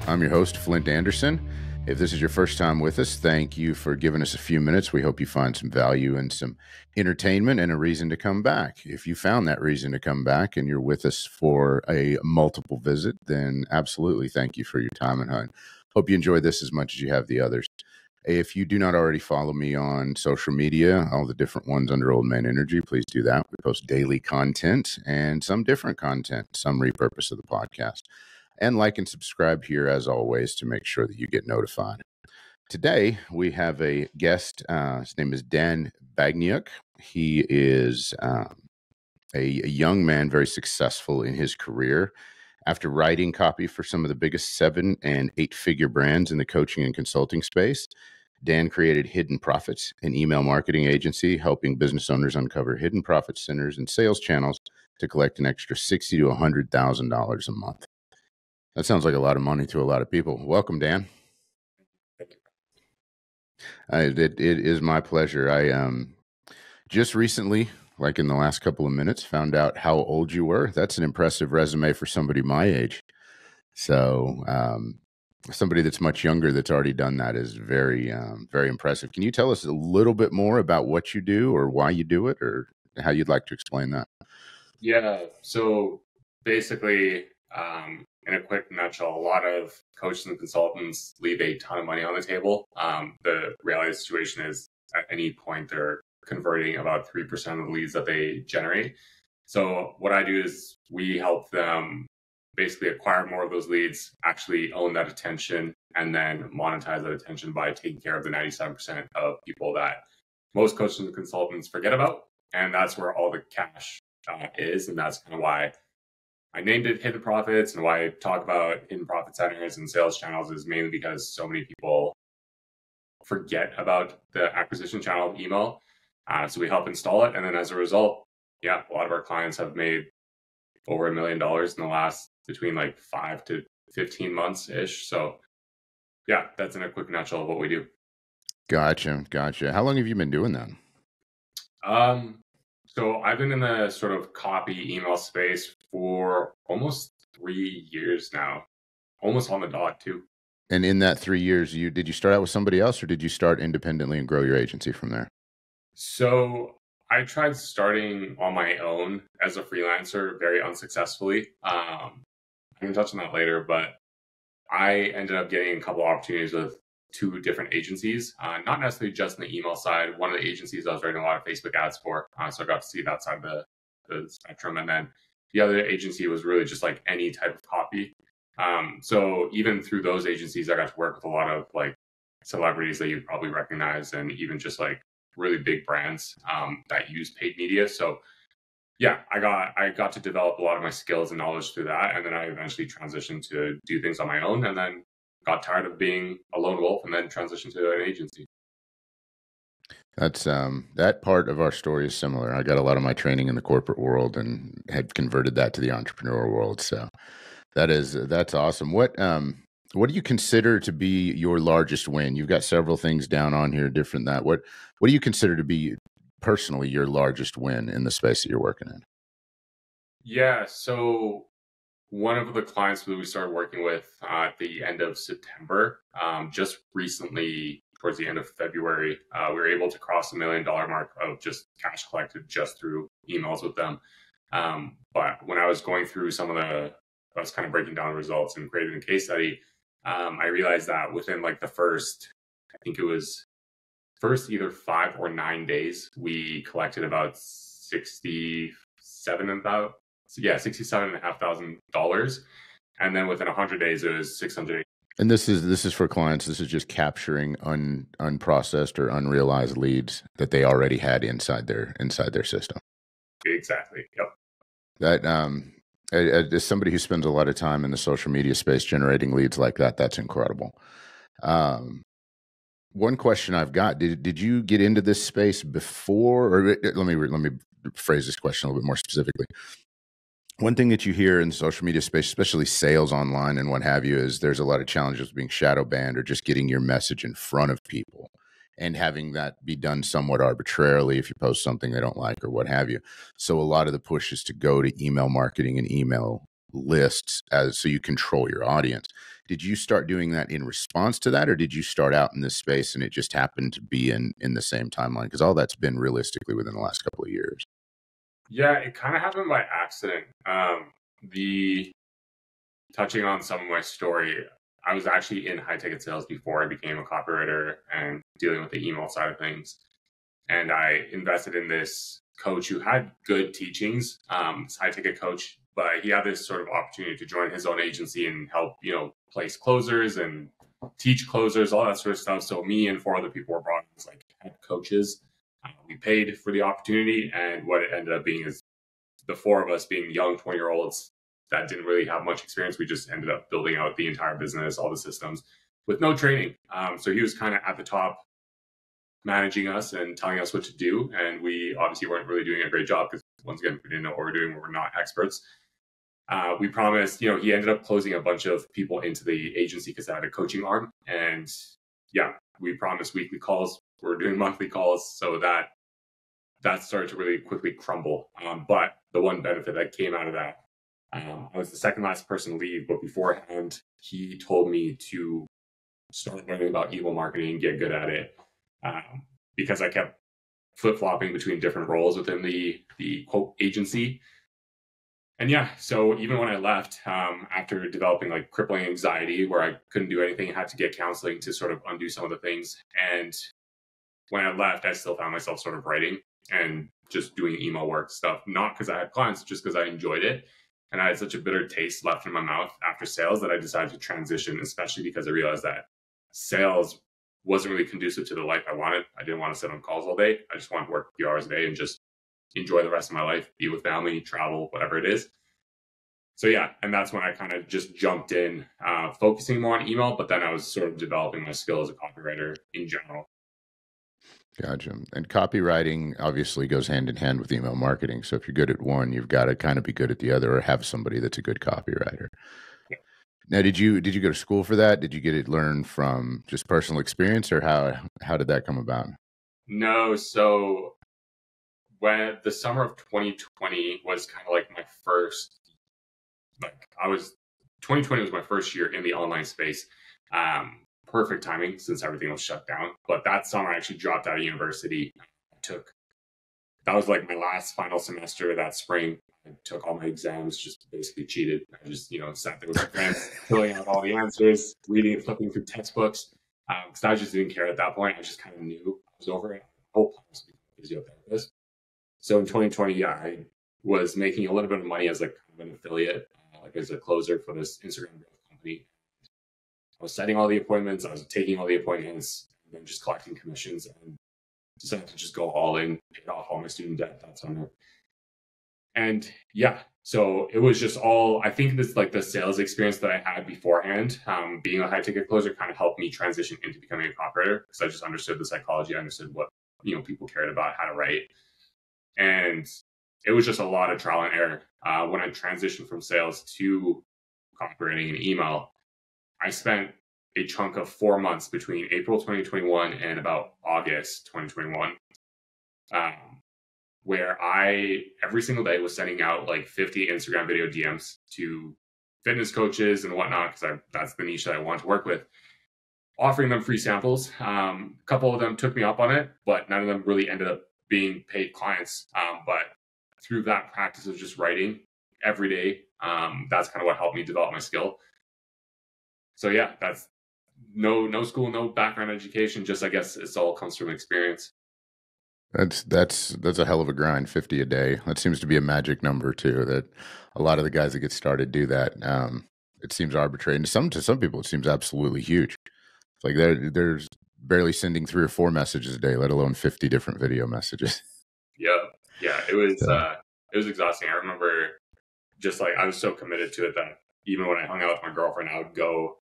I'm your host, Flint Anderson. If this is your first time with us, thank you for giving us a few minutes. We hope you find some value and some entertainment and a reason to come back. If you found that reason to come back and you're with us for a multiple visit, then absolutely thank you for your time, and I hope you enjoy this as much as you have the others. If you do not already follow me on social media, all the different ones under Old Man Energy, please do that. We post daily content and some different content, some repurpose of the podcast. And like and subscribe here, as always, to make sure that you get notified. Today, we have a guest. His name is Dan Bagniuk. He is a young man, very successful in his career. After writing copy for some of the biggest 7- and 8-figure brands in the coaching and consulting space, Dan created Hidden Profits, an email marketing agency helping business owners uncover hidden profit centers and sales channels to collect an extra $60,000 to $100,000 a month. That sounds like a lot of money to a lot of people. Welcome, Dan. It is my pleasure. I just recently, like in the last couple of minutes, found out how old you were. That's an impressive resume for somebody my age. So somebody that's much younger that's already done that is very, very impressive. Can you tell us a little bit more about what you do or why you do it, or how you'd like to explain that? Yeah. So basically, in a quick nutshell, a lot of coaches and consultants leave a ton of money on the table. The reality of the situation is at any point they're converting about 3% of the leads that they generate. So what I do is we help them basically acquire more of those leads, actually own that attention, and then monetize that attention by taking care of the 97% of people that most coaches and consultants forget about. And that's where all the cash is. And that's kind of why I named it Hidden Profits, and why I talk about hidden profit centers and sales channels is mainly because so many people forget about the acquisition channel of email. So we help install it. And then as a result, a lot of our clients have made over $1 million in the last between like 5 to 15 months ish. So that's in a quick nutshell of what we do. Gotcha. How long have you been doing that? So I've been in the sort of copy email space for almost 3 years now, almost on the dot too. And in that 3 years, did you start out with somebody else, or did you start independently and grow your agency from there? So I tried starting on my own as a freelancer very unsuccessfully. I can touch on that later, but I ended up getting a couple opportunities with 2 different agencies, not necessarily just in the email side. One of the agencies I was writing a lot of Facebook ads for, so I got to see that side of the spectrum. And then the other agency was really just like any type of copy. So even through those agencies, I got to work with a lot of like celebrities that you'd probably recognize, and even just like really big brands that use paid media. So I got to develop a lot of my skills and knowledge through that. And then I eventually transitioned to do things on my own, and then got tired of being a lone wolf, and then transitioned to an agency. That's that part of our story is similar. I got a lot of my training in the corporate world and had converted that to the entrepreneurial world. So that's awesome. What do you consider to be your largest win? You've got several things down on here, different that. What do you consider to be personally your largest win in the space that you're working in? Yeah. So one of the clients that we started working with at the end of September, just recently towards the end of February, we were able to cross the $1 million mark of just cash collected just through emails with them. But when I was going through I was kind of breaking down the results and creating a case study, I realized that within like the first either 5 or 9 days, we collected about $67,500. And then within 100 days, it was 600. And this is for clients. This is just capturing unprocessed or unrealized leads that they already had inside their system. Exactly. Yep. That as somebody who spends a lot of time in the social media space generating leads like that, that's incredible. One question I've got: Did you get into this space before? Or let me phrase this question a little bit more specifically. One thing that you hear in the social media space, especially sales online and what have you, is there's a lot of challenges with being shadow banned or just getting your message in front of people and having that be done somewhat arbitrarily if you post something they don't like or what have you. So a lot of the push is to go to email marketing and email lists so you control your audience. Did you start doing that in response to that, or did you start out in this space and it just happened to be in the same timeline? Because all that's been realistically within the last couple of years. Yeah, it kind of happened by accident. The touching on some of my story, I was actually in high ticket sales before I became a copywriter and dealing with the email side of things. And I invested in this coach who had good teachings, this high ticket coach, but he had this sort of opportunity to join his own agency and help, place closers and teach closers, all that sort of stuff. So me and 4 other people were brought in as like head coaches. We paid for the opportunity, and what it ended up being is the 4 of us being young 20-year-olds that didn't really have much experience. We just ended up building out the entire business, all the systems with no training. So he was kind of at the top managing us and telling us what to do. And we obviously weren't really doing a great job because once again, we didn't know what we're doing. We're not experts. We promised, he ended up closing a bunch of people into the agency because I had a coaching arm. And yeah, we promised weekly calls. We're doing monthly calls. So that started to really quickly crumble. But the one benefit that came out of that, I was the second last person to leave, but beforehand, he told me to start learning about email marketing, get good at it, because I kept flip-flopping between different roles within the quote agency. And yeah, so even when I left, after developing like crippling anxiety where I couldn't do anything, I had to get counseling to sort of undo some of the things. And when I left, I still found myself sort of writing and just doing email work stuff, not because I had clients, just because I enjoyed it. And I had such a bitter taste left in my mouth after sales that I decided to transition, especially because I realized that sales wasn't really conducive to the life I wanted. I didn't want to sit on calls all day. I just wanted to work a few hours a day and just enjoy the rest of my life, be with family, travel, whatever it is. So yeah, and that's when I kind of just jumped in, focusing more on email, but then I was sort of developing my skill as a copywriter in general. Gotcha. And copywriting obviously goes hand in hand with email marketing. So if you're good at one, you've got to kind of be good at the other, or have somebody that's a good copywriter. Yeah. Now, did you go to school for that? Did you get it learned from just personal experience, or how did that come about? No, so when the summer of 2020 was kind of like my first, 2020 was my first year in the online space. Perfect timing since everything was shut down. But that summer I actually dropped out of university. That was like my last final semester that spring. I took all my exams, just basically cheated. I just, sat there with my friends, filling out all the answers, reading and flipping through textbooks. Because I just didn't care at that point. I just kind of knew I was over it. I hope I was a physiotherapist. So in 2020, I was making a little bit of money as like kind of an affiliate, like as a closer for this Instagram growth company. I was setting all the appointments, I was taking all the appointments, and then just collecting commissions, and decided to just go all in, paid off all my student debt that summer. And yeah, so it was just all, I think this like the sales experience that I had beforehand, being a high ticket closer kind of helped me transition into becoming a copywriter because I just understood the psychology, I understood what, people cared about, how to write. And it was just a lot of trial and error. When I transitioned from sales to copywriting and email, I spent a chunk of 4 months between April 2021 and about August 2021, where I every single day was sending out like 50 Instagram video DMs to fitness coaches and whatnot, because that's the niche that I want to work with, offering them free samples. A couple of them took me up on it, but none of them really ended up being paid clients. But through that practice of just writing every day, that's kind of what helped me develop my skill. So yeah, that's no school, no background education. Just I guess it all comes from experience. That's a hell of a grind, 50 a day. That seems to be a magic number too. That a lot of the guys that get started do that. It seems arbitrary, and to some people it seems absolutely huge. It's like there's barely sending 3 or 4 messages a day, let alone 50 different video messages. Yeah, it was exhausting. I remember just like I was so committed to it that even when I hung out with my girlfriend, I would go,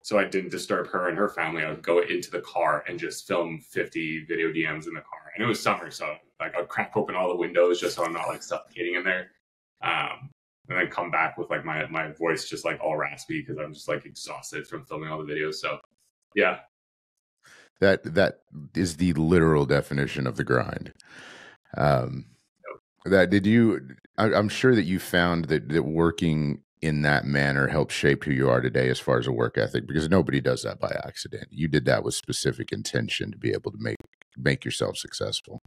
so I didn't disturb her and her family, I would go into the car and just film 50 video DMs in the car. And it was summer, so like I'd crack open all the windows just so I'm not like suffocating in there. And then come back with like my voice just like all raspy because I'm just like exhausted from filming all the videos. So yeah. That is the literal definition of the grind. I'm sure that you found that working in that manner helped shape who you are today as far as a work ethic? Because nobody does that by accident. You did that with specific intention to be able to make yourself successful.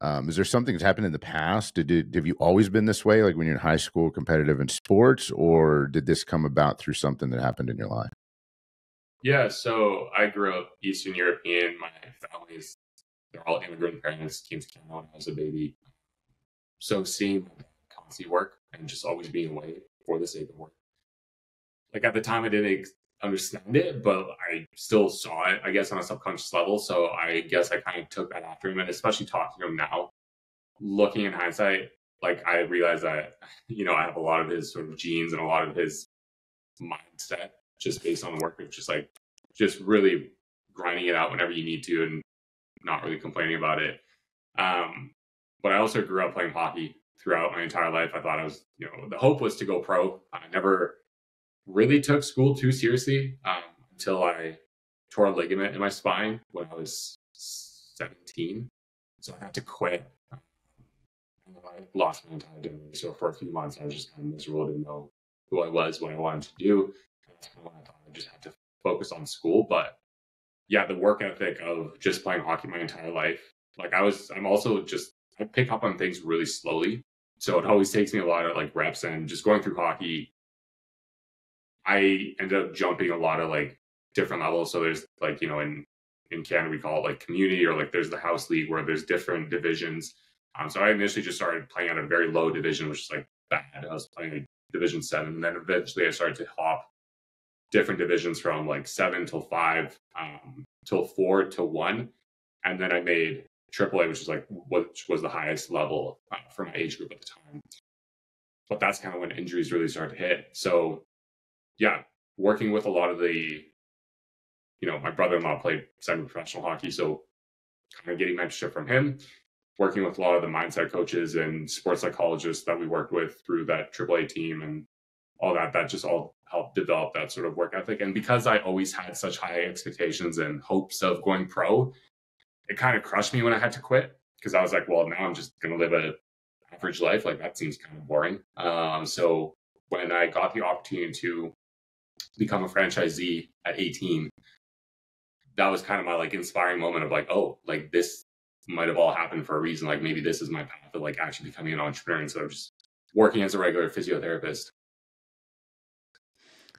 Is there something that's happened in the past? Have you always been this way, like when you're in high school, competitive in sports, or did this come about through something that happened in your life? Yeah, so I grew up Eastern European. My family's, they're all immigrant parents, came to Canada when I was a baby. So seeing my dad constantly work and just always being away for the sake of work. Like at the time, I didn't understand it, but I still saw it, I guess, on a subconscious level. So I guess I kind of took that after him, and especially talking to him now, looking in hindsight, like I realized that, I have a lot of his sort of genes and a lot of his mindset just based on the work of just really grinding it out whenever you need to and not really complaining about it. But I also grew up playing hockey throughout my entire life. I thought I was, the hope was to go pro. I never really took school too seriously until I tore a ligament in my spine when I was 17. So I had to quit. I lost my entire identity. So for a few months, I was just kind of miserable, didn't know who I was, what I wanted to do. That's kind of when I thought I just had to focus on school. But yeah, the work ethic of just playing hockey my entire life. Like I pick up on things really slowly. So it always takes me a lot of like reps, and just going through hockey, I ended up jumping a lot of like different levels. So there's like, in Canada, we call it like community, or like there's the house league where there's different divisions. So I initially just started playing at a very low division, which is like bad. I was playing like Division 7. And then eventually I started to hop different divisions from like 7 till 5, till 4 to 1. And then I made AAA, which was the highest level for my age group at the time. But that's kind of when injuries really started to hit. So yeah, working with a lot of my brother-in-law played semi-professional hockey. So kind of getting mentorship from him, working with a lot of the mindset coaches and sports psychologists that we worked with through that AAA team and all that just all helped develop that sort of work ethic. And because I always had such high expectations and hopes of going pro, it kind of crushed me when I had to quit, because I was like, well, now I'm just going to live an average life. Like that seems kind of boring. So when I got the opportunity to become a franchisee at 18, that was kind of my like inspiring moment of like, oh, like this might have all happened for a reason. Like maybe this is my path of like actually becoming an entrepreneur instead of just working as a regular physiotherapist.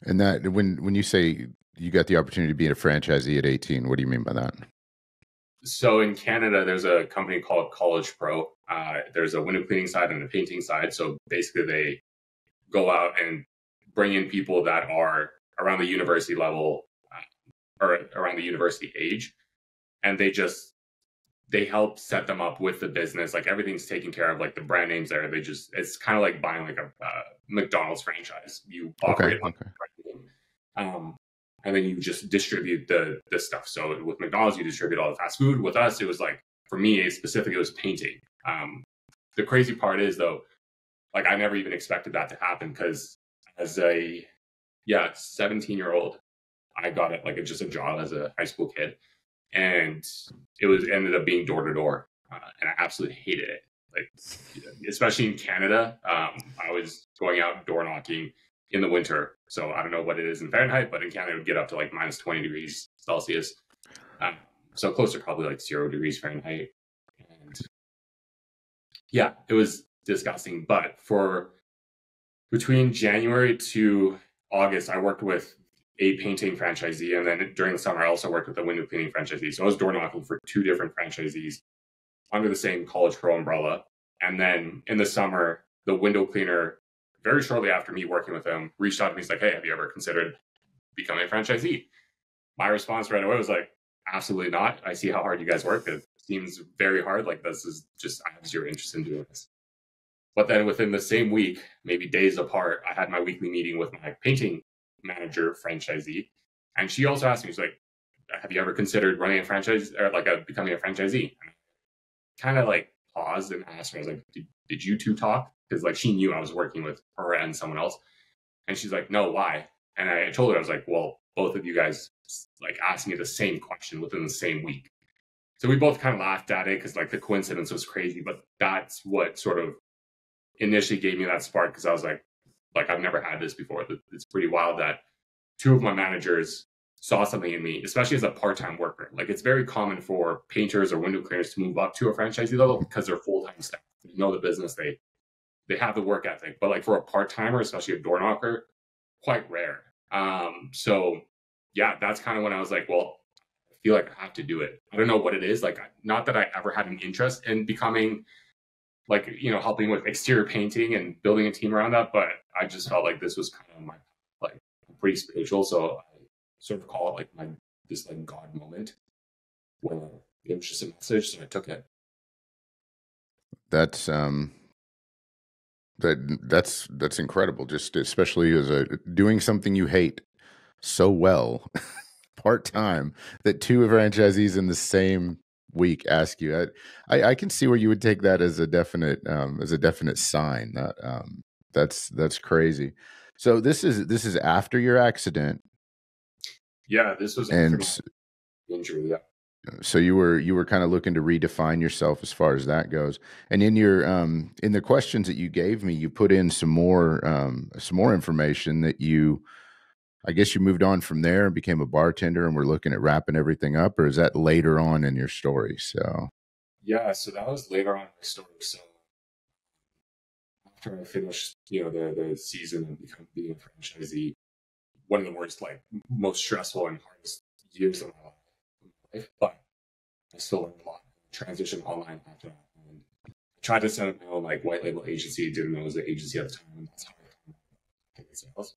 And that when you say you got the opportunity to be a franchisee at 18, what do you mean by that? So in Canada, there's a company called College Pro. There's a window cleaning side and a painting side. So basically they go out and bring in people that are around the university level or around the university age. And they help set them up with the business. Like everything's taken care of, like the brand names there. It's kind of like buying like a McDonald's franchise. You operate on the brand name. And then you just distribute the stuff. So with McDonald's, you distribute all the fast food. With us, it was like, for me specifically, it was painting. The crazy part is though, like I never even expected that to happen, because as a 17-year-old, I got it like just a job as a high school kid, and it ended up being door to door, and I absolutely hated it. Like especially in Canada, I was going out door knocking in the winter. So I don't know what it is in Fahrenheit, but in Canada it would get up to like minus 20 degrees Celsius. So closer, probably like 0 degrees Fahrenheit. And yeah, it was disgusting. But for between January to August, I worked with a painting franchisee. And then during the summer, I also worked with a window cleaning franchisee. So I was door knocking for 2 different franchisees under the same College Pro umbrella. And then in the summer, the window cleaner, very shortly after me working with him, reached out to me. He's like, hey, have you ever considered becoming a franchisee? My response right away was like, absolutely not. I see how hard you guys work. It seems very hard. Like this is just, I have 0 interest in doing this. But then within the same week, maybe days apart, I had my weekly meeting with my painting manager franchisee. And she also asked me, she's like, have you ever considered running a franchise or like becoming a franchisee? And I kind of like paused and asked her, I was like, did you two talk? Because like she knew I was working with her and someone else. And she's like, no, why? And I told her, I was like, well, both of you guys like asked me the same question within the same week. So we both kind of laughed at it because like the coincidence was crazy, but that's what sort of initially gave me that spark, because I was like, like I've never had this before. It's pretty wild that two of my managers saw something in me, especially as a part-time worker. Like it's very common for painters or window cleaners to move up to a franchisee level because they're full-time staff. They know the business, they have the work ethic. But like for a part-timer, especially a door knocker, quite rare. So yeah, that's kind of when I was like, well, I feel like I have to do it. I don't know what it is. Like, not that I ever had an interest in becoming like, helping with exterior painting and building a team around that, but I just felt like this was kind of my, like, pretty spiritual. So I sort of call it like this like God moment where it was just a message. So I took it. That's that's incredible. Just especially as doing something you hate so well, part time, that two franchisees in the same week ask you. I can see where you would take that as a definite sign. That's crazy. So this is after your accident. Yeah, this was after my injury. Yeah. So you were kind of looking to redefine yourself as far as that goes. And in your in the questions that you gave me, you put in some more information that I guess you moved on from there and became a bartender, and we're looking at wrapping everything up, or is that later on in your story? So yeah, so that was later on in my story. So after I finished, the season and being a franchisee, one of the worst, like most stressful and hardest years of my life, but I still learned a lot. Transitioned online after that. And I tried to set up my own like white label agency. Didn't know it was an agency at the time, and that's how I ticket sales.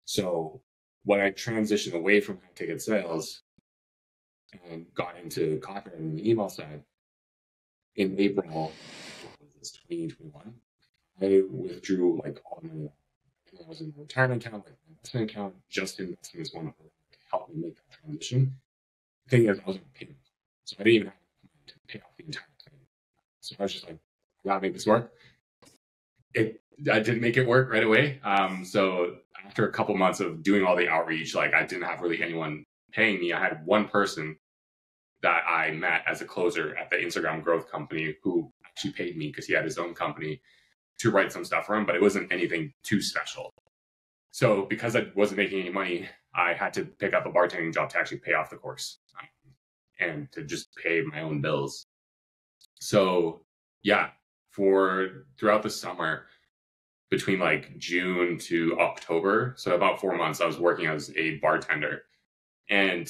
So when I transitioned away from high ticket sales and got into copywriting and the email side in April, 2021, I withdrew like all my money. I was in a retirement account, like an investment account, just investing as one of them to help me make that transition. The thing is, I wasn't paying, so I didn't even have to pay off the entire thing. So I was just like, I gotta make this work. I didn't make it work right away. So after a couple months of doing all the outreach, like I didn't have really anyone paying me. I had one person that I met as a closer at the Instagram growth company who actually paid me because he had his own company to write some stuff for him, but it wasn't anything too special. So because I wasn't making any money, I had to pick up a bartending job to actually pay off the course and to just pay my own bills. So yeah, throughout the summer, between like June to October, so about 4 months, I was working as a bartender. And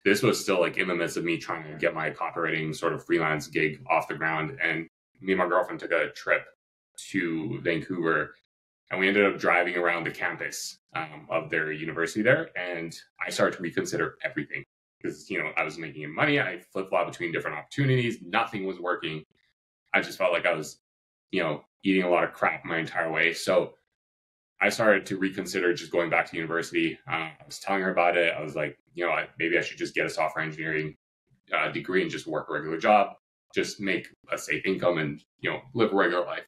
this was still like in the midst of me trying to get my copywriting sort of freelance gig off the ground. And me and my girlfriend took a trip to Vancouver, and we ended up driving around the campus of their university there. And I started to reconsider everything because, I was making money. I flip-flopped between different opportunities. Nothing was working. I just felt like I was, eating a lot of crap my entire way. So I started to reconsider just going back to university. I was telling her about it. I was like, maybe I should just get a software engineering degree and just work a regular job, just make a safe income and, live a regular life.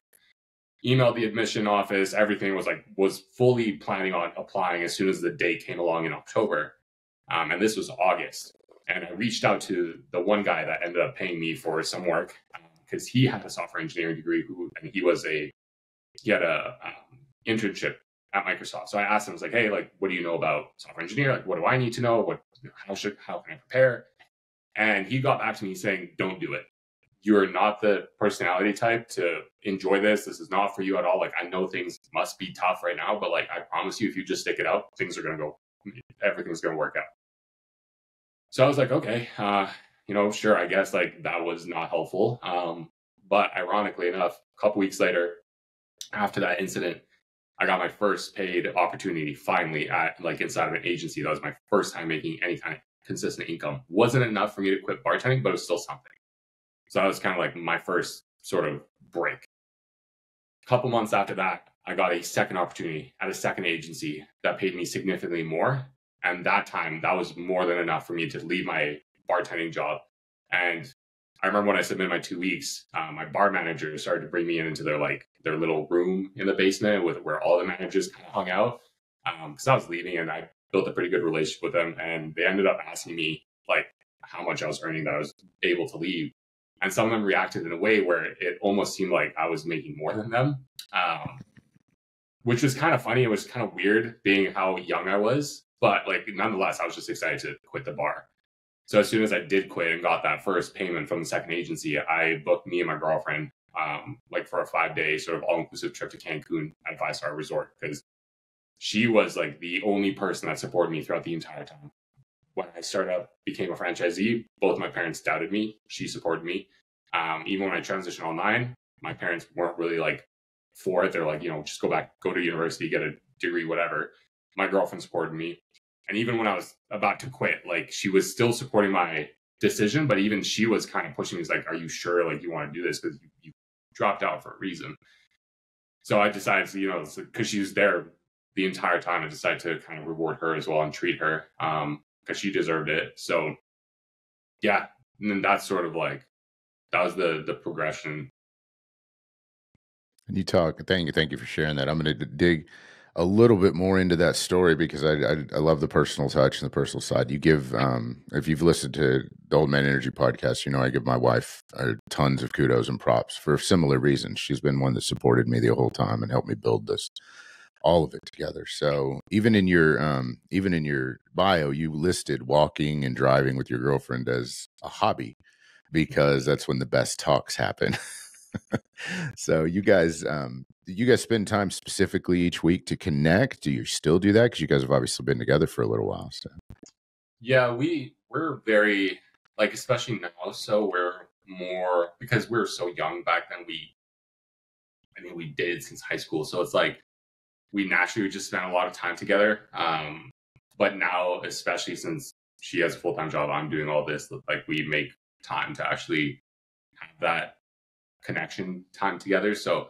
Emailed the admission office. Everything was fully planning on applying as soon as the date came along in October. And this was August. And I reached out to the one guy that ended up paying me for some work because he had a software engineering degree and he had a internship at Microsoft. So I asked him, I was like, hey, like, what do you know about software engineer? Like, what do I need to know? How can I prepare? And he got back to me saying, don't do it. You're not the personality type to enjoy this. This is not for you at all. Like, I know things must be tough right now, but like, I promise you, if you just stick it out, everything's going to work out. So I was like, okay, sure. I guess like that was not helpful. But ironically enough, a couple weeks later, after that incident, I got my first paid opportunity finally at like inside of an agency. That was my first time making any kind of consistent income. Wasn't enough for me to quit bartending, but it was still something. So that was kind of like my first sort of break. A couple months after that, I got a second opportunity at a second agency that paid me significantly more. And that time, that was more than enough for me to leave my bartending job. And I remember when I submitted my 2 weeks, my bar manager started to bring me into their little room in the basement where all the managers kind of hung out. Because I was leaving and I built a pretty good relationship with them. And they ended up asking me like how much I was earning that I was able to leave. And some of them reacted in a way where it almost seemed like I was making more than them. which was kind of funny. It was kind of weird being how young I was, but like nonetheless, I was just excited to quit the bar. So as soon as I did quit and got that first payment from the second agency, I booked me and my girlfriend like for a 5-day sort of all-inclusive trip to Cancun at 5-star resort, because she was like the only person that supported me throughout the entire time. When I started up, became a franchisee, both my parents doubted me. She supported me. Even when I transitioned online, my parents weren't really like for it. They're like, just go back, go to university, get a degree, whatever. My girlfriend supported me. And even when I was about to quit, like she was still supporting my decision, but even she was kind of pushing me, like, are you sure like you want to do this? Because you dropped out for a reason. So I decided to, because she was there the entire time, I decided to kind of reward her as well and treat her because she deserved it. So yeah, and then that's sort of like, that was the progression. And thank you for sharing that. I'm going to dig a little bit more into that story because I love the personal touch and the personal side. You give, if you've listened to the Old Man Energy podcast, I give my wife tons of kudos and props for similar reasons. She's been one that supported me the whole time and helped me build all of it together. So even in your bio, you listed walking and driving with your girlfriend as a hobby because that's when the best talks happen. So you guys spend time specifically each week to connect? Do you still do that? Because you guys have obviously been together for a little while. So. Yeah, we're very, like, especially now, so we're more, because we were so young back then, we dated since high school. So it's like, we naturally just spent a lot of time together. But now, especially since she has a full-time job, I'm doing all this, like we make time to actually have that connection time together. So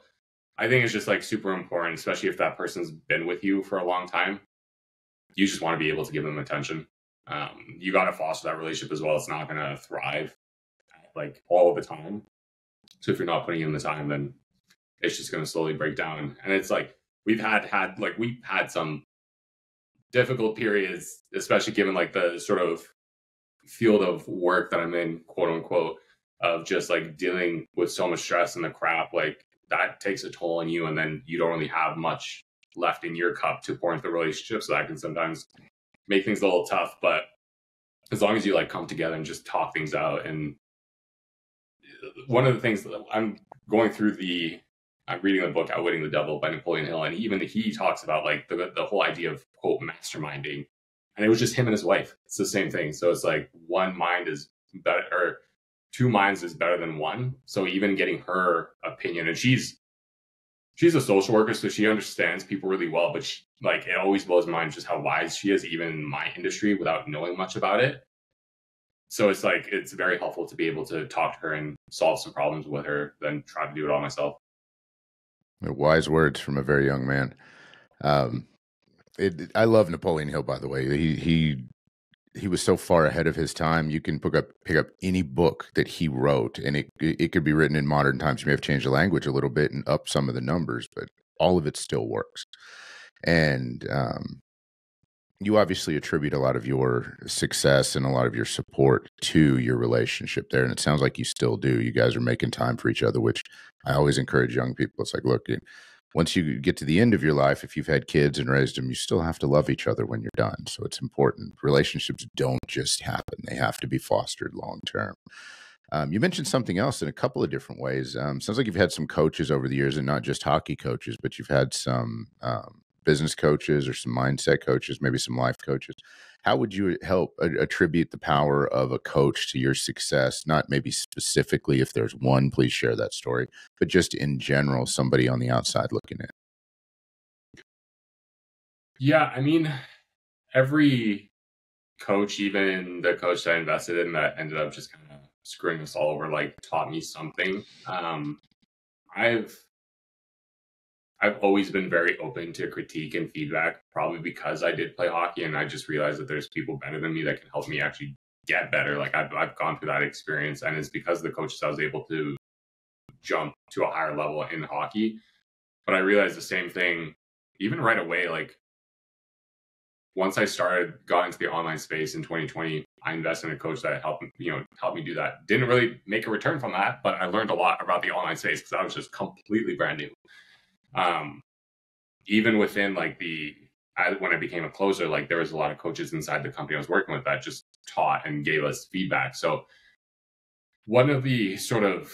I think it's just like super important, especially if that person's been with you for a long time. You just want to be able to give them attention. You got to foster that relationship as well. It's not going to thrive like all of the time. So if you're not putting in the time, then it's just going to slowly break down. And it's like, we've had some difficult periods, especially given like the sort of field of work that I'm in, quote unquote, of just like dealing with so much stress and the crap, like that takes a toll on you. And then you don't really have much left in your cup to pour into the relationship. So that can sometimes make things a little tough. But as long as you like come together and just talk things out. And one of the things that I'm reading the book Outwitting the Devil by Napoleon Hill, and even he talks about like the whole idea of quote masterminding, and it was just him and his wife. It's the same thing. So it's like one mind is better, or two minds is better than one. So even getting her opinion, and she's a social worker, so she understands people really well, but like it always blows my mind just how wise she is, even in my industry, without knowing much about it. So it's like, it's very helpful to be able to talk to her and solve some problems with her than try to do it all myself. Wise words from a very young man. I love Napoleon Hill, by the way. He was so far ahead of his time. You can pick up any book that he wrote, and it could be written in modern times. You may have changed the language a little bit and up some of the numbers, but all of it still works. And you obviously attribute a lot of your success and a lot of your support to your relationship there. And it sounds like you still do. You guys are making time for each other, which I always encourage young people. It's like, look, once you get to the end of your life, if you've had kids and raised them, you still have to love each other when you're done. So it's important. Relationships don't just happen. They have to be fostered long term. You mentioned something else in a couple of different ways. Sounds like you've had some coaches over the years, and not just hockey coaches, but you've had some business coaches or some mindset coaches, maybe some life coaches. How would you help attribute the power of a coach to your success? Not maybe specifically if there's one, please share that story, but just in general, somebody on the outside looking in. Yeah, I mean, every coach, even the coach that I invested in that ended up just kind of screwing us all over, like taught me something. I've always been very open to critique and feedback, probably because I did play hockey, and I just realized that there's people better than me that can help me actually get better. Like I've gone through that experience, and it's because of the coaches I was able to jump to a higher level in hockey. But I realized the same thing even right away. Like once I got into the online space in 2020, I invested in a coach that helped me do that. Didn't really make a return from that, but I learned a lot about the online space because I was just completely brand new. even within like when I became a closer, like there was a lot of coaches inside the company I was working with that just taught and gave us feedback. So one of the sort of,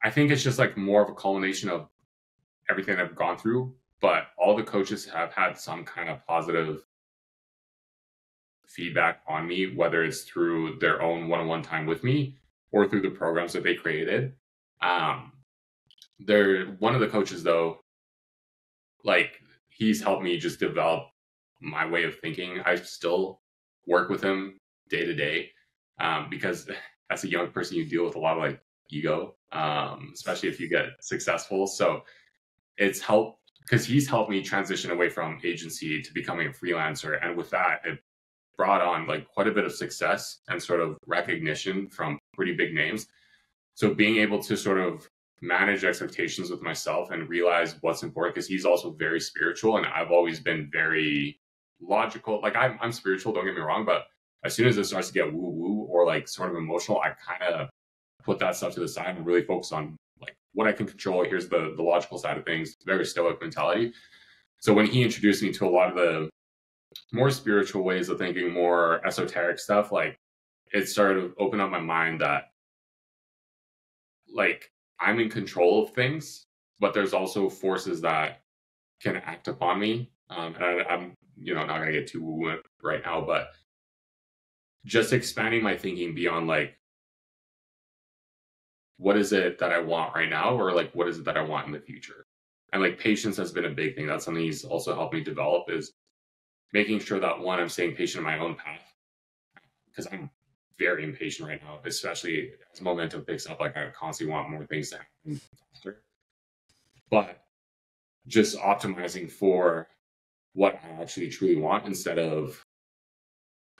I think it's just like more of a culmination of everything I've gone through, but all the coaches have had some kind of positive feedback on me, whether it's through their own one-on-one time with me or through the programs that they created. They're one of the coaches though, like he's helped me just develop my way of thinking. I still work with him day to day because as a young person, you deal with a lot of like ego, especially if you get successful. So it's helped because he's helped me transition away from agency to becoming a freelancer. And with that, it brought on like quite a bit of success and sort of recognition from pretty big names. So being able to sort of manage expectations with myself and realize what's important, because he's also very spiritual and I've always been very logical. Like I'm spiritual, don't get me wrong, but as soon as it starts to get woo woo or like sort of emotional, I kind of put that stuff to the side and really focus on like what I can control. Here's the logical side of things, very stoic mentality. So when he introduced me to a lot of the more spiritual ways of thinking, more esoteric stuff, like it started to open up my mind that like I'm in control of things, but there's also forces that can act upon me. And I'm, not going to get too woo right now, but just expanding my thinking beyond like, what is it that I want right now? Or like, what is it that I want in the future? And like patience has been a big thing. That's something he's also helped me develop, is making sure that one, I'm staying patient in my own path, because I'm very impatient right now, especially as momentum picks up. Like I constantly want more things to happen faster. But just optimizing for what I actually truly want instead of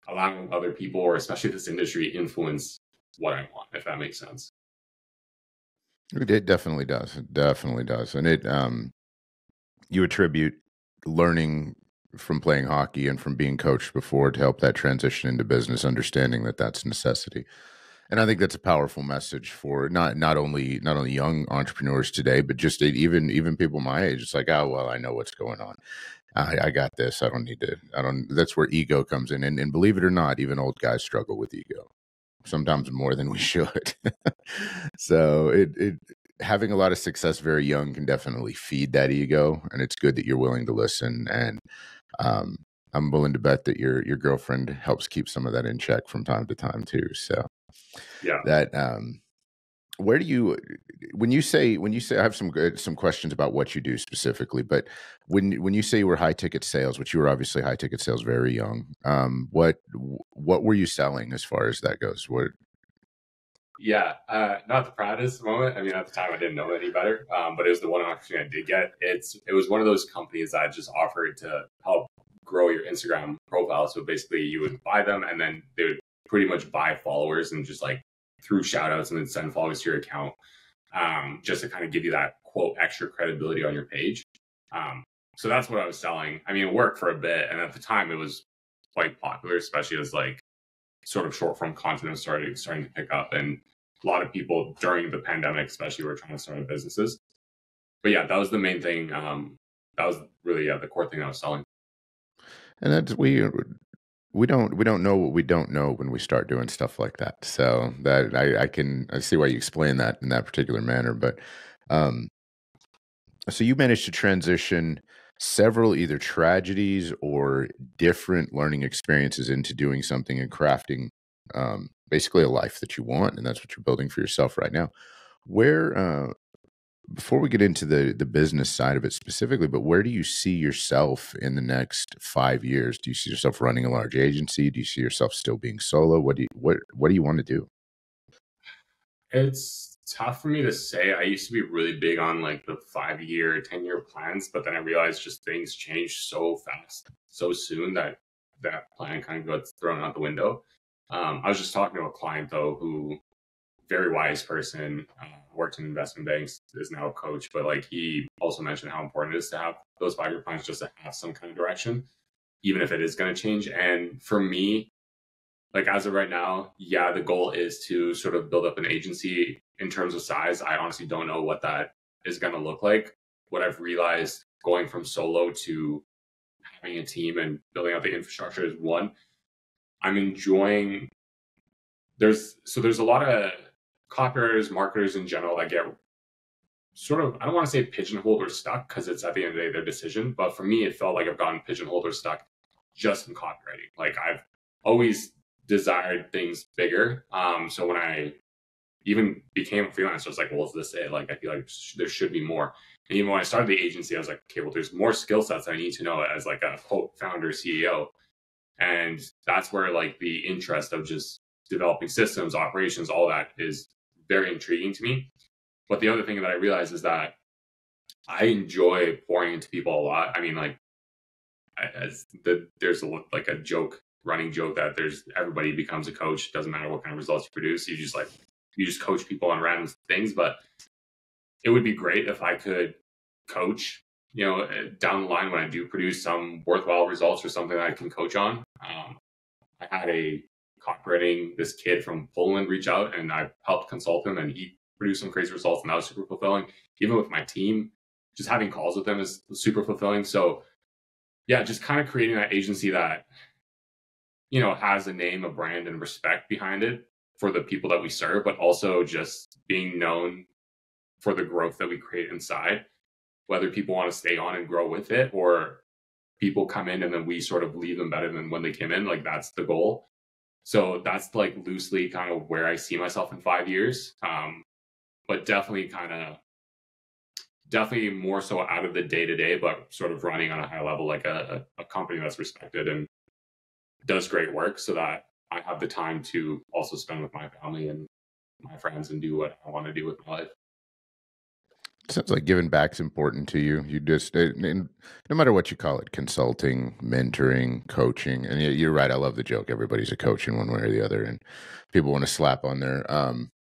allowing other people, or especially this industry, influence what I want, if that makes sense. It definitely does. It definitely does. And you attribute learning from playing hockey and from being coached before to help that transition into business, understanding that that's a necessity. And I think that's a powerful message for not only young entrepreneurs today, but just even people my age. It's like, oh well, I know what's going on. I got this. I don't need to. I don't. That's where ego comes in. And believe it or not, even old guys struggle with ego, sometimes more than we should. So it having a lot of success very young can definitely feed that ego, and it's good that you're willing to listen. And I'm willing to bet that your girlfriend helps keep some of that in check from time to time too. So Yeah. that where do you when you say I have some questions about what you do specifically, but when you say you were high ticket sales, which you were obviously high ticket sales very young, what were you selling as far as that goes? What? Yeah, not the proudest moment. I mean, at the time I didn't know any better, but it was the one opportunity I did get. It was one of those companies that just offered to help grow your Instagram profile. So basically, you would buy them, and then they would pretty much buy followers and just like through shout outs and then send followers to your account, just to kind of give you that quote extra credibility on your page. So that's what I was selling. I mean, it worked for a bit, and at the time it was quite popular, especially as like sort of short form content starting to pick up, and a lot of people during the pandemic especially were trying to start businesses. But yeah, that was the main thing. That was really the core thing I was selling. And that's we don't know what we don't know when we start doing stuff like that. So that I see why you explain that in that particular manner. But so you managed to transition several either tragedies or different learning experiences into doing something and crafting basically a life that you want, and that's what you're building for yourself right now. Where before we get into the business side of it specifically, but where do you see yourself in the next 5 years? Do you see yourself running a large agency? Do you see yourself still being solo? What do you want to do? It's tough for me to say. I used to be really big on like the 5 year, 10 year plans, but then I realized just things change so fast, so soon that that plan kind of got thrown out the window. I was just talking to a client though who very wise person, worked in investment banks, is now a coach, but like he also mentioned how important it is to have those 5 year plans just to have some kind of direction, even if it is going to change. And for me, like as of right now, yeah, the goal is to sort of build up an agency. In terms of size, I honestly don't know what that is going to look like. What I've realized going from solo to having a team and building out the infrastructure is one. I'm enjoying there's a lot of copywriters, marketers in general that get sort of, I don't want to say pigeonholed or stuck because it's at the end of the day their decision, but for me it felt like I've gotten pigeonholed or stuck just in copywriting. Like I've always desired things bigger. So when I even became a freelancer, I was like, well, is this it? Like I feel like there should be more. And even when I started the agency, I was like, okay, well, there's more skill sets I need to know as like a founder, CEO. And that's where like the interest of just developing systems, operations, all that is very intriguing to me. But the other thing that I realized is that I enjoy pouring into people a lot. I mean, like, there's like a running joke that everybody becomes a coach. Doesn't matter what kind of results you produce. You just coach people on random things. But it would be great if I could coach, down the line when I do produce some worthwhile results or something that I can coach on. I had this kid from Poland reach out, and I helped consult him, and he produced some crazy results, and that was super fulfilling. Even with my team, just having calls with them is super fulfilling. So yeah, just kind of creating that agency that, has a name, a brand, and respect behind it for the people that we serve, but also just being known for the growth that we create inside, whether people want to stay on and grow with it, or people come in and then we sort of leave them better than when they came in. Like that's the goal. So that's like loosely kind of where I see myself in 5 years. But definitely more so out of the day to day, but sort of running on a high level, like a company that's respected and does great work, so that I have the time to also spend with my family and my friends and do what I want to do with my life. Sounds like giving back's important to you. You just, no matter what you call it, consulting, mentoring, coaching. And you're right. I love the joke. Everybody's a coach in one way or the other. And people want to slap on there.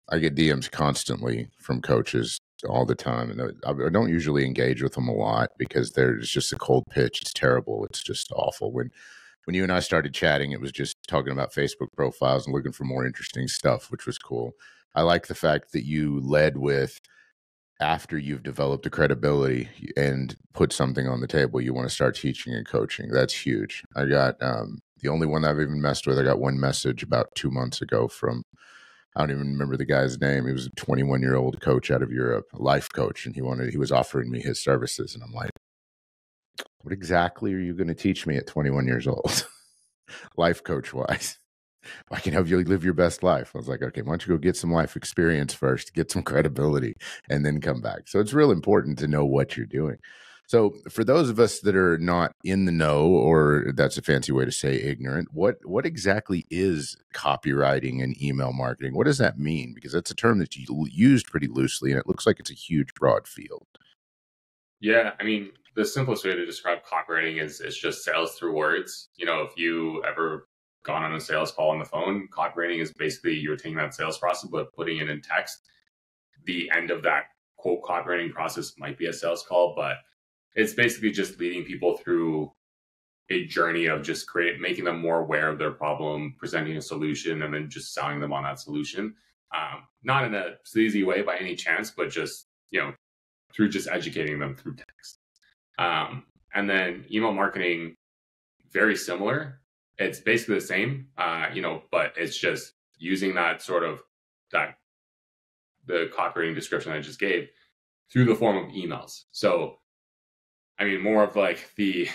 I get DMs constantly from coaches all the time. And I don't usually engage with them a lot because there's just a cold pitch. It's terrible. It's just awful. When you and I started chatting, it was just talking about Facebook profiles and looking for more interesting stuff, which was cool. I like the fact that you led with, after you've developed the credibility and put something on the table, you want to start teaching and coaching. That's huge. I got the only one I've even messed with. I got one message about 2 months ago from, I don't even remember the guy's name. He was a 21-year-old coach out of Europe, a life coach, and he was offering me his services. And I'm like, what exactly are you going to teach me at 21 years old? Life coach wise. I can help you live your best life. I was like, okay, why don't you go get some life experience first, get some credibility, and then come back. So it's real important to know what you're doing. So for those of us that are not in the know, or that's a fancy way to say ignorant, what exactly is copywriting and email marketing? What does that mean? Because that's a term that you used pretty loosely, and it looks like it's a huge, broad field. Yeah, I mean, the simplest way to describe copywriting is it's just sales through words. If you ever gone on a sales call on the phone, copywriting is basically you're taking that sales process but putting it in text. The end of that quote copywriting process might be a sales call, but it's basically just leading people through a journey of just making them more aware of their problem, presenting a solution, and then just selling them on that solution. Not in a sleazy way by any chance, but just through just educating them through text. And then email marketing, very similar. It's basically the same, but it's just using that sort of the copywriting description I just gave through the form of emails. So, I mean, more of like the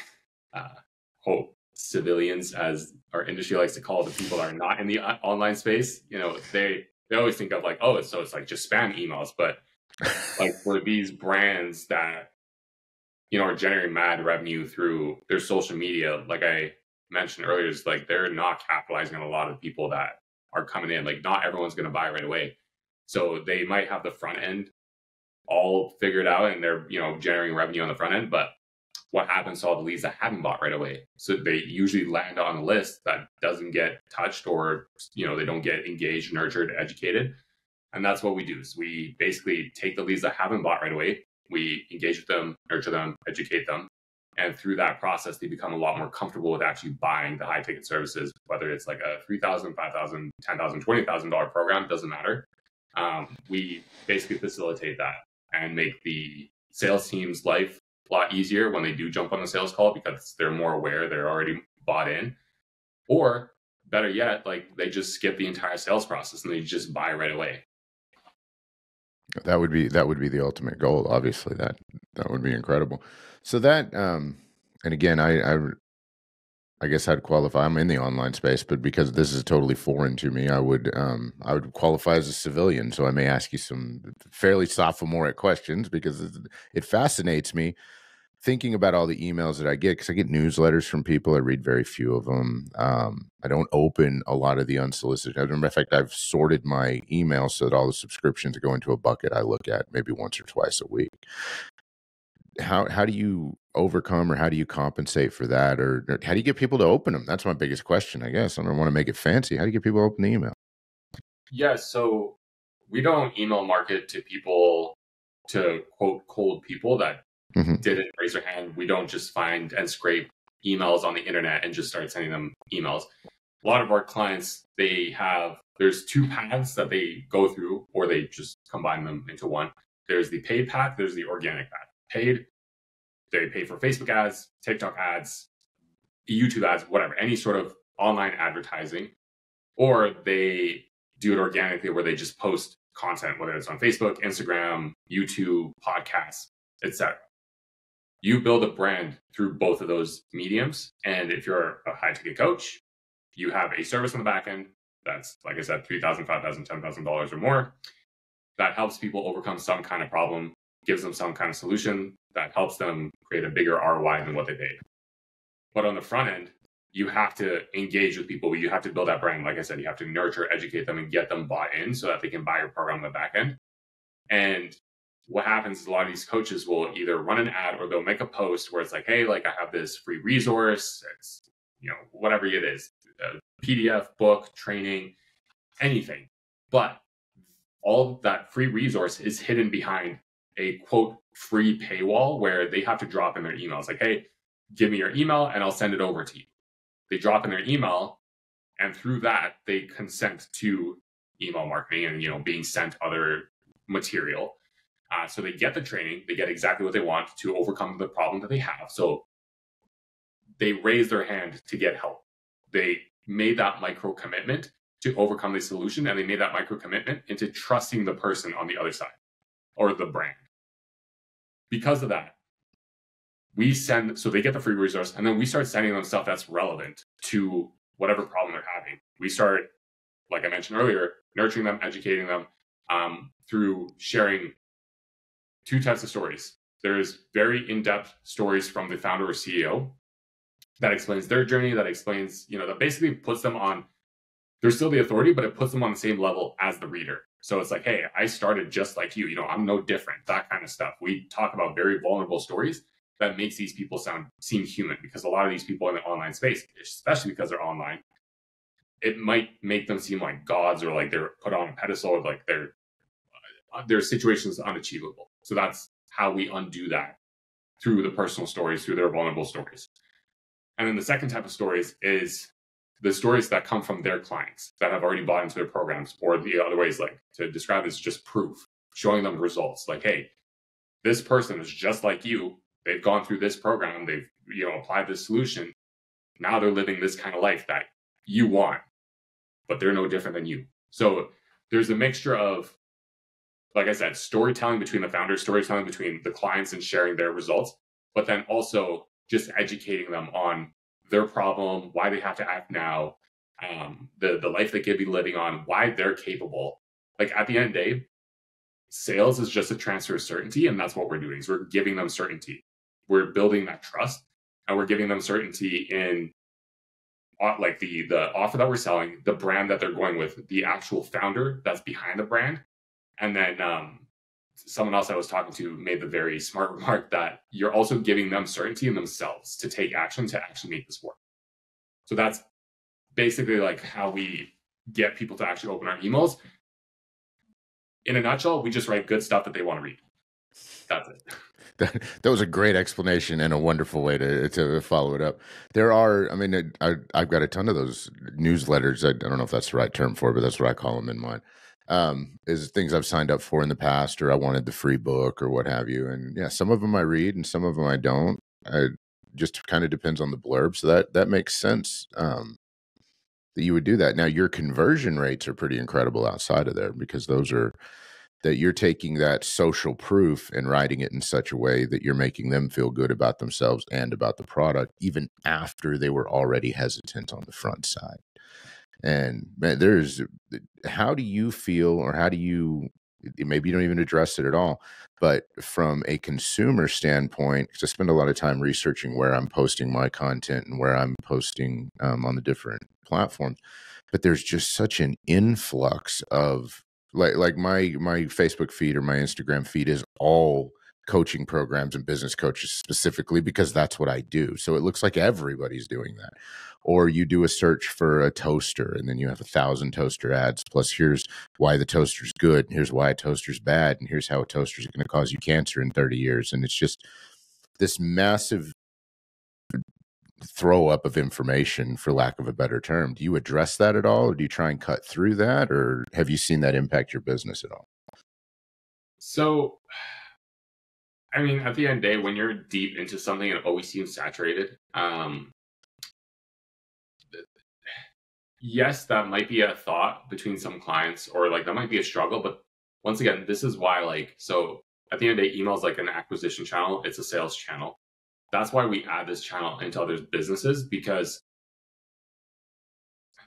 civilians, as our industry likes to call the people that are not in the online space. They always think of like, oh, so it's like just spam emails, but like for these brands that are generating mad revenue through their social media, like I mentioned earlier, is like they're not capitalizing on a lot of people that are coming in. Like not everyone's going to buy right away, so they might have the front end all figured out and they're generating revenue on the front end, but what happens to all the leads that haven't bought right away? So they usually land on a list that doesn't get touched, or they don't get engaged, nurtured, educated. And that's what we do. So we basically take the leads that haven't bought right away, we engage with them, nurture them, educate them. And through that process, they become a lot more comfortable with actually buying the high ticket services, whether it's like a $3,000, $5,000, $10,000, $20,000 program, doesn't matter. We basically facilitate that and make the sales team's life a lot easier when they do jump on the sales call because they're more aware, they're already bought in. Or better yet, like they just skip the entire sales process and they just buy right away. That would be the ultimate goal. Obviously, that would be incredible. So that, and again, I guess I'd qualify. I'm in the online space, but because this is totally foreign to me, I would qualify as a civilian. So I may ask you some fairly sophomoric questions because it fascinates me thinking about all the emails that I get, because I get newsletters from people. I read very few of them. I don't open a lot of the unsolicited. As a matter of fact, I've sorted my emails so that all the subscriptions go into a bucket I look at maybe once or twice a week. How do you overcome, or how do you compensate for that, or how do you get people to open them? That's my biggest question, I guess. I don't want to make it fancy. How do you get people to open the email? Yeah, so we don't email market to people, to quote cold people that didn't raise their hand. We don't just find and scrape emails on the internet and just start sending them emails. A lot of our clients, there's two paths that they go through, or they just combine them into one. There's the paid path, there's the organic path. Paid, they pay for Facebook ads, TikTok ads, YouTube ads, whatever, any sort of online advertising, or they do it organically where they just post content, whether it's on Facebook, Instagram, YouTube, podcasts, etc. You build a brand through both of those mediums. And if you're a high ticket coach, you have a service on the back end that's, like I said, $3,000, $5,000, $10,000 or more, that helps people overcome some kind of problem, gives them some kind of solution that helps them create a bigger ROI than what they paid. But on the front end, you have to engage with people. You have to build that brand. Like I said, you have to nurture, educate them, and get them bought in so that they can buy your program on the back end. And what happens is a lot of these coaches will either run an ad or they'll make a post where it's like, hey, like I have this free resource. It's, whatever it is, PDF, book, training, anything. But all that free resource is hidden behind a quote free paywall where they have to drop in their emails like, hey, give me your email and I'll send it over to you. They drop in their email, and through that they consent to email marketing and being sent other material. So they get the training, they get exactly what they want to overcome the problem that they have. So they raise their hand to get help. They made that micro commitment to overcome the solution, and they made that micro commitment into trusting the person on the other side or the brand. Because of that, so they get the free resource, and then we start sending them stuff that's relevant to whatever problem they're having. We start, like I mentioned earlier, nurturing them, educating them through sharing two types of stories. There's very in-depth stories from the founder or CEO that explains their journey, that explains, that basically puts them on, they're still the authority, but it puts them on the same level as the reader. So it's like, hey, I started just like you, I'm no different, that kind of stuff. We talk about very vulnerable stories that makes these people seem human, because a lot of these people in the online space, especially because they're online, it might make them seem like gods, or like they're put on a pedestal, or like their situation is unachievable. So that's how we undo that, through the personal stories, through their vulnerable stories. And then the second type of stories is the stories that come from their clients that have already bought into their programs, or the other ways, like to describe this, just proof, showing them results. Like, hey, this person is just like you. They've gone through this program. They've, applied this solution. Now they're living this kind of life that you want, but they're no different than you. So there's a mixture of, like I said, storytelling between the founders, storytelling between the clients and sharing their results, but then also just educating them on their problem, why they have to act now, the life they could be living on, why they're capable. Like at the end of the day, sales is just a transfer of certainty, and that's what we're doing. So we're giving them certainty. We're building that trust, and we're giving them certainty in like the offer that we're selling, the brand that they're going with, the actual founder that's behind the brand. And then someone else I was talking to made the very smart remark that you're also giving them certainty in themselves to take action to actually make this work. So that's basically like how we get people to actually open our emails. In a nutshell, we just write good stuff that they want to read. That's it. That was a great explanation and a wonderful way to follow it up. There are, I've got a ton of those newsletters. I don't know if that's the right term for it, but that's what I call them in mine. is things I've signed up for in the past, or I wanted the free book or what have you. And yeah, some of them I read and some of them I don't. I just kind of depends on the blurb. So that makes sense. That you would do that. Now your conversion rates are pretty incredible outside of there, because those are that you're taking that social proof and writing it in such a way that you're making them feel good about themselves and about the product, even after they were already hesitant on the front side. And man, how do you feel, or how do you, maybe you don't even address it at all, but from a consumer standpoint, because I spend a lot of time researching where I'm posting my content and where I'm posting on the different platforms, but there's just such an influx of like my Facebook feed or my Instagram feed is all coaching programs and business coaches specifically, because that's what I do. So it looks like everybody's doing that. Or you do a search for a toaster and then you have 1,000 toaster ads, plus here's why the toaster's good, and here's why a toaster's bad, and here's how a toaster's going to cause you cancer in 30 years. And it's just this massive throw up of information, for lack of a better term. Do you address that at all, or do you try and cut through that, or have you seen that impact your business at all? So, I mean, at the end of the day, when you're deep into something, it always seems saturated. Yes, that might be a thought between some clients, or like that might be a struggle. But once again, this is why, like, so at the end of the day, email is like an acquisition channel. It's a sales channel. That's why we add this channel into other businesses, because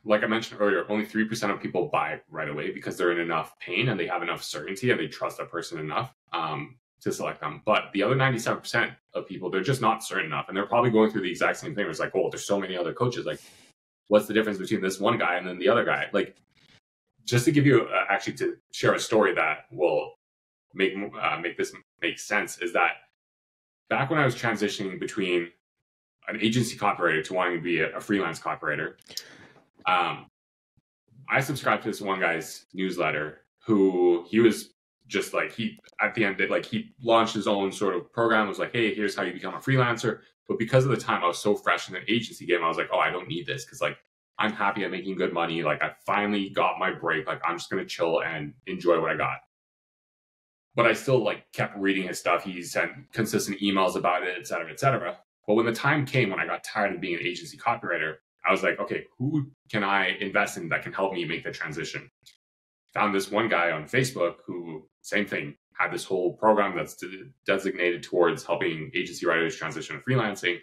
like I mentioned earlier, only 3% of people buy right away because they're in enough pain and they have enough certainty and they trust that person enough to select them. But the other 97% of people, they're just not certain enough. And they're probably going through the exact same thing. It's like, oh, there's so many other coaches. Like, what's the difference between this one guy and then the other guy? Like, just to give you actually to share a story that will make this make sense, is that back when I was transitioning between an agency copywriter to wanting to be a freelance copywriter, I subscribed to this one guy's newsletter who he was just like, at the end, like he launched his own sort of program. It was like, hey, here's how you become a freelancer. But because of the time I was so fresh in the agency game, I was like, oh, I don't need this, because like I'm happy, I'm making good money. Like I finally got my break. Like I'm just going to chill and enjoy what I got. But I still like kept reading his stuff. He sent consistent emails about it, et cetera, et cetera. But when the time came when I got tired of being an agency copywriter, I was like, okay, who can I invest in that can help me make the transition? Found this one guy on Facebook who, same thing, had this whole program that's designated towards helping agency writers transition to freelancing.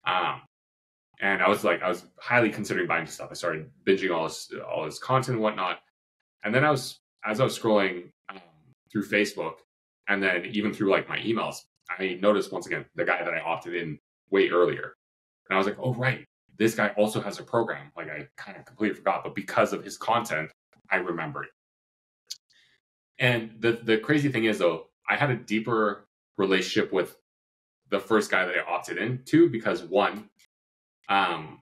And I was highly considering buying stuff. I started binging all his content and whatnot. And then as I was scrolling through Facebook, and then even through like my emails, I noticed once again the guy that I opted in way earlier. And I was like, oh, right, this guy also has a program. Like I kind of completely forgot, but because of his content, I remembered. And the crazy thing is, though, I had a deeper relationship with the first guy that I opted into, because one, and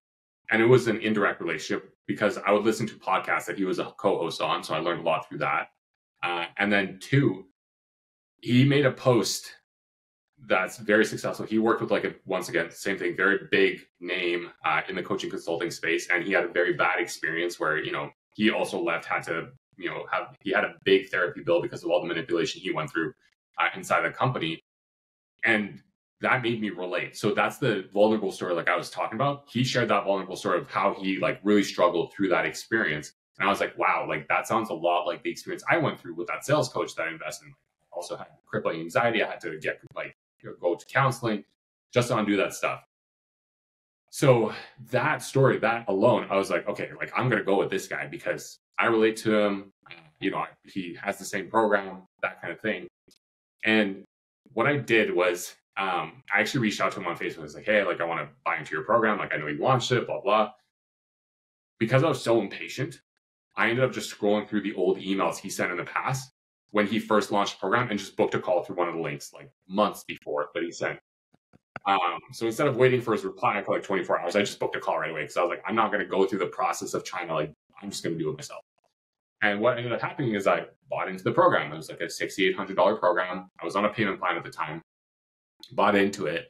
it was an indirect relationship because I would listen to podcasts that he was a co-host on. So I learned a lot through that. And then two, he made a post that's very successful. He worked with once again, same thing, very big name in the coaching consulting space. And he had a very bad experience where, he also had to, he had a big therapy bill because of all the manipulation he went through inside the company. And that made me relate. So that's the vulnerable story like I was talking about. He shared that vulnerable story of how he really struggled through that experience. And I was like, wow, that sounds a lot like the experience I went through with that sales coach that I invested in. I also had crippling anxiety. I had to go to counseling just to undo that stuff. So that story, that alone, I was like, okay, I'm going to go with this guy because I relate to him. He has the same program, that kind of thing. And what I did was, I actually reached out to him on Facebook. I was like, hey, I want to buy into your program. I know you launched it, blah, blah. Because I was so impatient, I ended up just scrolling through the old emails he sent in the past when he first launched the program and just booked a call through one of the links months before that he sent. So instead of waiting for his reply for 24 hours, I just booked a call right away because I was like, I'm not going to go through the process of trying to I'm just going to do it myself. And what ended up happening is I bought into the program. It was a $6,800 program. I was on a payment plan at the time, bought into it.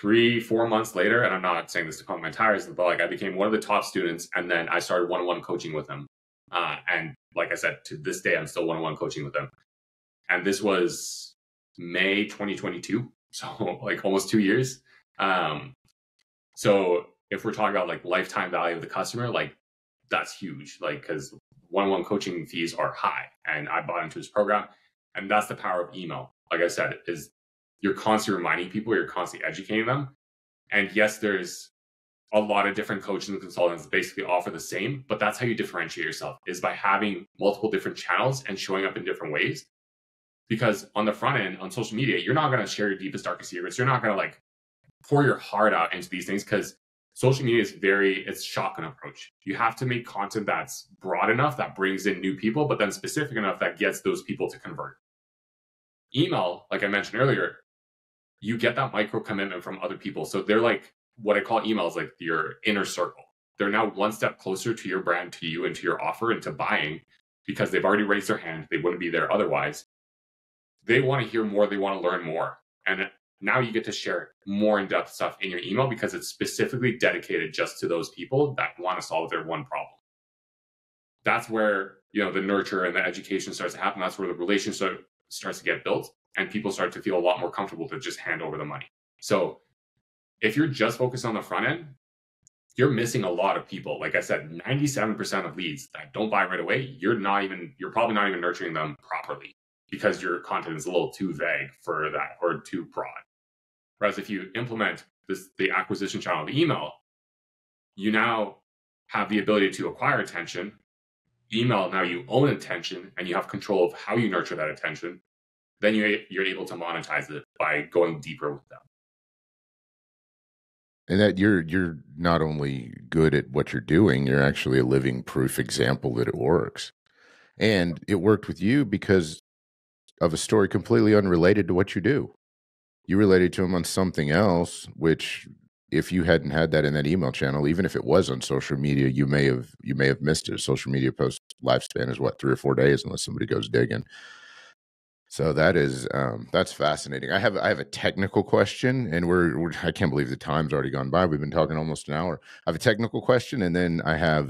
3-4 months later, and I'm not saying this to pump my tires, but I became one of the top students, and then I started one-on-one coaching with him. And like I said, to this day, I'm still one-on-one coaching with them. And this was May 2022. So like almost 2 years. So if we're talking about like lifetime value of the customer, like that's huge. Like, because one-on-one coaching fees are high, and I bought into his program, and that's the power of email. Like I said, is you're constantly reminding people, you're constantly educating them. And yes, there's a lot of different coaches and consultants that basically offer the same, but that's how you differentiate yourself, is by having multiple different channels and showing up in different ways. Because on the front end, on social media, you're not going to share your deepest, darkest secrets. You're not going to like pour your heart out into these things, because social media is it's shotgun approach. You have to make content that's broad enough that brings in new people, but then specific enough that gets those people to convert. Email, like I mentioned earlier, you get that micro commitment from other people. So they're like, what I call email is like your inner circle. They're now one step closer to your brand, to you, and to your offer, and to buying, because they've already raised their hand. They wouldn't be there otherwise. They want to hear more. They want to learn more. And now you get to share more in-depth stuff in your email, because it's specifically dedicated just to those people that want to solve their one problem. That's where, the nurture and the education starts to happen. That's where the relationship starts to get built, and people start to feel a lot more comfortable to just hand over the money. So if you're just focused on the front end, you're missing a lot of people. Like I said, 97% of leads that don't buy right away, you're probably not even nurturing them properly, because your content is a little too vague for that, or too broad. Whereas if you implement the acquisition channel, the email, you now have the ability to acquire attention. Email, now you own attention, and you have control of how you nurture that attention. Then you're able to monetize it by going deeper with them. And that you're not only good at what you're doing, you're actually a living proof example that it works. And it worked with you because of a story completely unrelated to what you do. You related to him on something else, which if you hadn't had that in that email channel, even if it was on social media, you may have missed it. A social media post lifespan is what, 3 or 4 days, unless somebody goes digging. So that's fascinating. I have a technical question, and I can't believe the time's already gone by. We've been talking almost an hour. I have a technical question, and then I have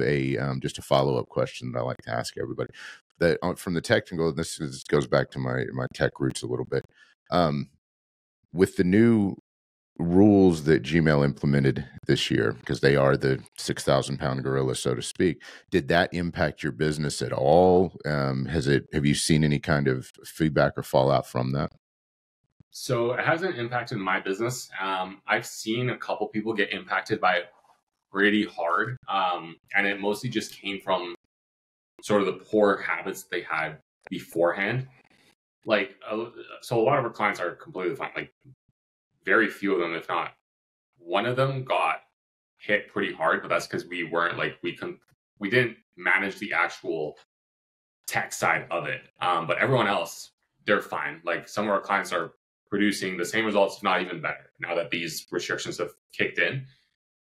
just a follow-up question that I like to ask everybody. That from the technical, this goes back to my tech roots a little bit. With the new rules that Gmail implemented this year, because they are the 6,000-pound gorilla, so to speak, did that impact your business at all? Have you seen any kind of feedback or fallout from that? So it hasn't impacted my business. I've seen a couple people get impacted by it pretty hard. And it mostly just came from sort of the poor habits they had beforehand. Like, so a lot of our clients are completely fine. Like, very few of them, if not one of them, got hit pretty hard, but that's because we weren't like, we didn't manage the actual tech side of it. But everyone else, they're fine. Like, some of our clients are producing the same results, if not even better, now that these restrictions have kicked in.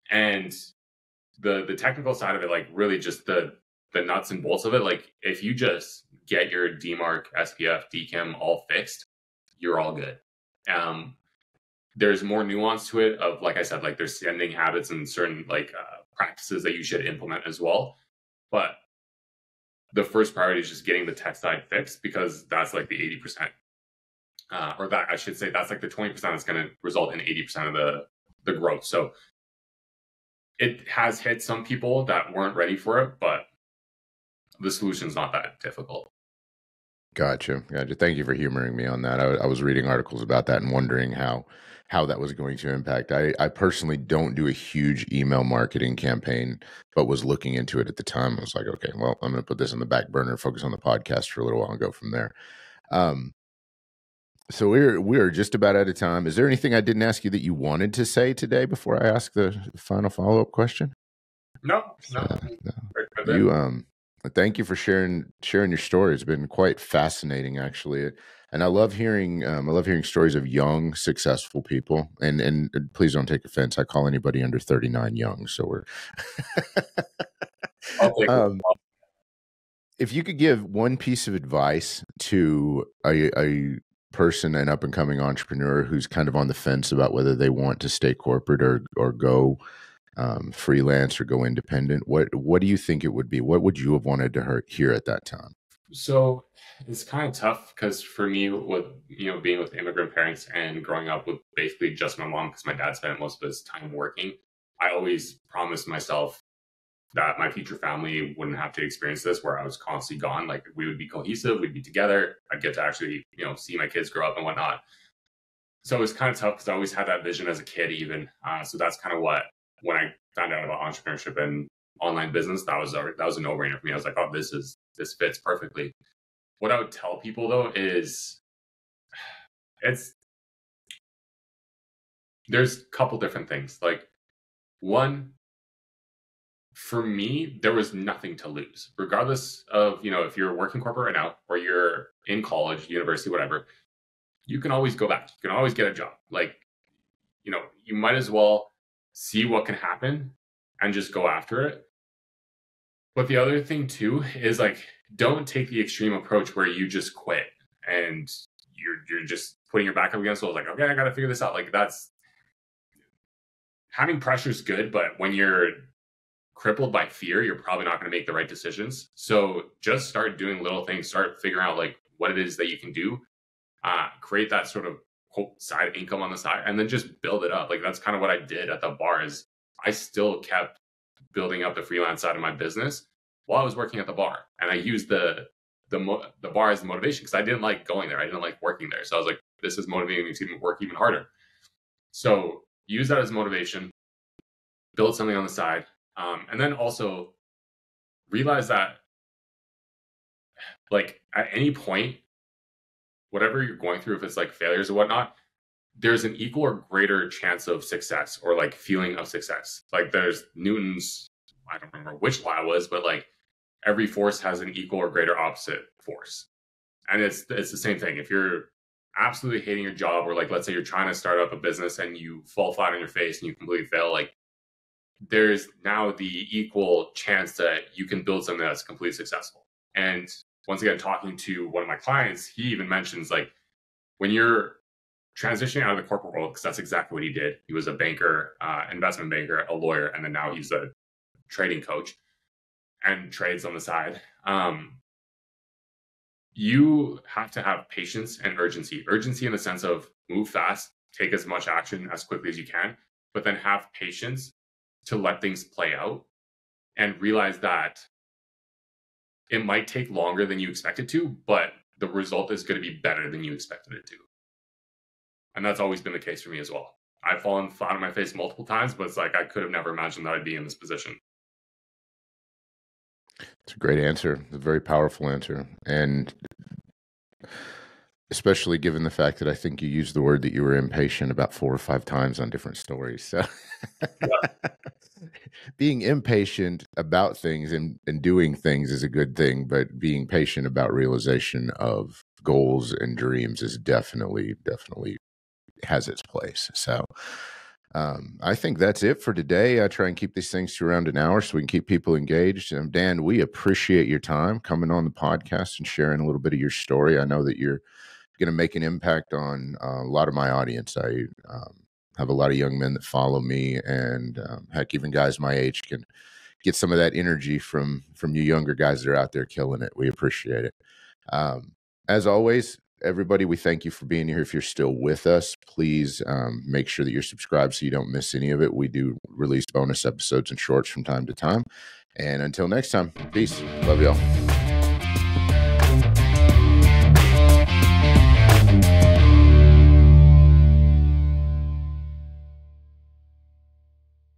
And the technical side of it, like really just the nuts and bolts of it, like if you just get your DMARC, SPF, DKIM all fixed, you're all good. There's more nuance to it of, like I said, like there's sending habits and certain practices that you should implement as well. But the first priority is just getting the tech side fixed, because that's like the 80%, or that I should say, that's like the 20% that's going to result in 80% of the growth. So it has hit some people that weren't ready for it, but the solution's not that difficult. Gotcha. Thank you for humoring me on that. I was reading articles about that and wondering how that was going to impact. I personally don't do a huge email marketing campaign, but was looking into it at the time. I was like, okay, well, I'm going to put this on the back burner, focus on the podcast for a little while, and go from there. So we're just about out of time. Is there anything I didn't ask you that you wanted to say today before I ask the final follow-up question? No. You thank you for sharing your story. It's been quite fascinating, actually, and I love hearing stories of young, successful people. And please don't take offense. I call anybody under 39 young. So we're. If you could give one piece of advice to a person, an up and coming entrepreneur who's kind of on the fence about whether they want to stay corporate or go freelance or go independent? What do you think it would be? What would you have wanted to hear at that time? So it's kind of tough because for me, with being with immigrant parents and growing up with basically just my mom, because my dad spent most of his time working, I always promised myself that my future family wouldn't have to experience this where I was constantly gone. Like we would be cohesive, we'd be together. I'd get to actually, see my kids grow up and whatnot. So it was kind of tough because I always had that vision as a kid, even. So that's kind of what, when I found out about entrepreneurship and online business, that was a no-brainer for me. I was like, oh, this fits perfectly. What I would tell people though is there's a couple different things. Like one, for me, there was nothing to lose, regardless of, if you're working corporate right now or you're in college, university, whatever, you can always go back. You can always get a job. Like, you might as well see what can happen and just go after it. But the other thing too is like, don't take the extreme approach where you just quit and you're just putting your back up against the wall. Like, okay, I got to figure this out. Like having pressure is good, but when you're crippled by fear, you're probably not going to make the right decisions. So just start doing little things, start figuring out like what it is that you can do, create that sort of quote side income on the side, and then just build it up. Like that's kind of what I did at the bar. Is I still kept building up the freelance side of my business while I was working at the bar. And I used the bar as the motivation because I didn't like going there. I didn't like working there. So I was like, this is motivating me to work even harder. So use that as motivation, build something on the side. And then also realize that like at any point, whatever you're going through, if it's like failures or whatnot, there's an equal or greater chance of success or like feeling of success. Like there's Newton's, I don't remember which law it was, but like every force has an equal or greater opposite force. And it's the same thing. If you're absolutely hating your job, or like, let's say you're trying to start up a business and you fall flat on your face and you completely fail, like there's now the equal chance that you can build something that's completely successful. And once again, talking to one of my clients, he even mentions like when you're transitioning out of the corporate world, because that's exactly what he did. He was a banker, investment banker, a lawyer, and then now he's a trading coach and trades on the side. You have to have patience and urgency. Urgency in the sense of move fast, take as much action as quickly as you can, but then have patience to let things play out and realize that it might take longer than you expected to, but the result is going to be better than you expected it to. And that's always been the case for me as well. I've fallen flat on my face multiple times, but it's like I could have never imagined that I'd be in this position. It's a great answer. It's a very powerful answer. And especially given the fact that I think you used the word that you were impatient about 4 or 5 times on different stories. So being impatient about things and doing things is a good thing, but being patient about realization of goals and dreams is definitely has its place. So I think that's it for today. I try and keep these things to around an hour so we can keep people engaged. Dan, we appreciate your time coming on the podcast and sharing a little bit of your story. I know that you're going to make an impact on a lot of my audience. I have a lot of young men that follow me, and heck, even guys my age can get some of that energy from you younger guys that are out there killing it. We appreciate it. As always, everybody, we thank you for being here. If you're still with us, please make sure that you're subscribed so you don't miss any of it. We do release bonus episodes and shorts from time to time. And until next time, peace. Love y'all.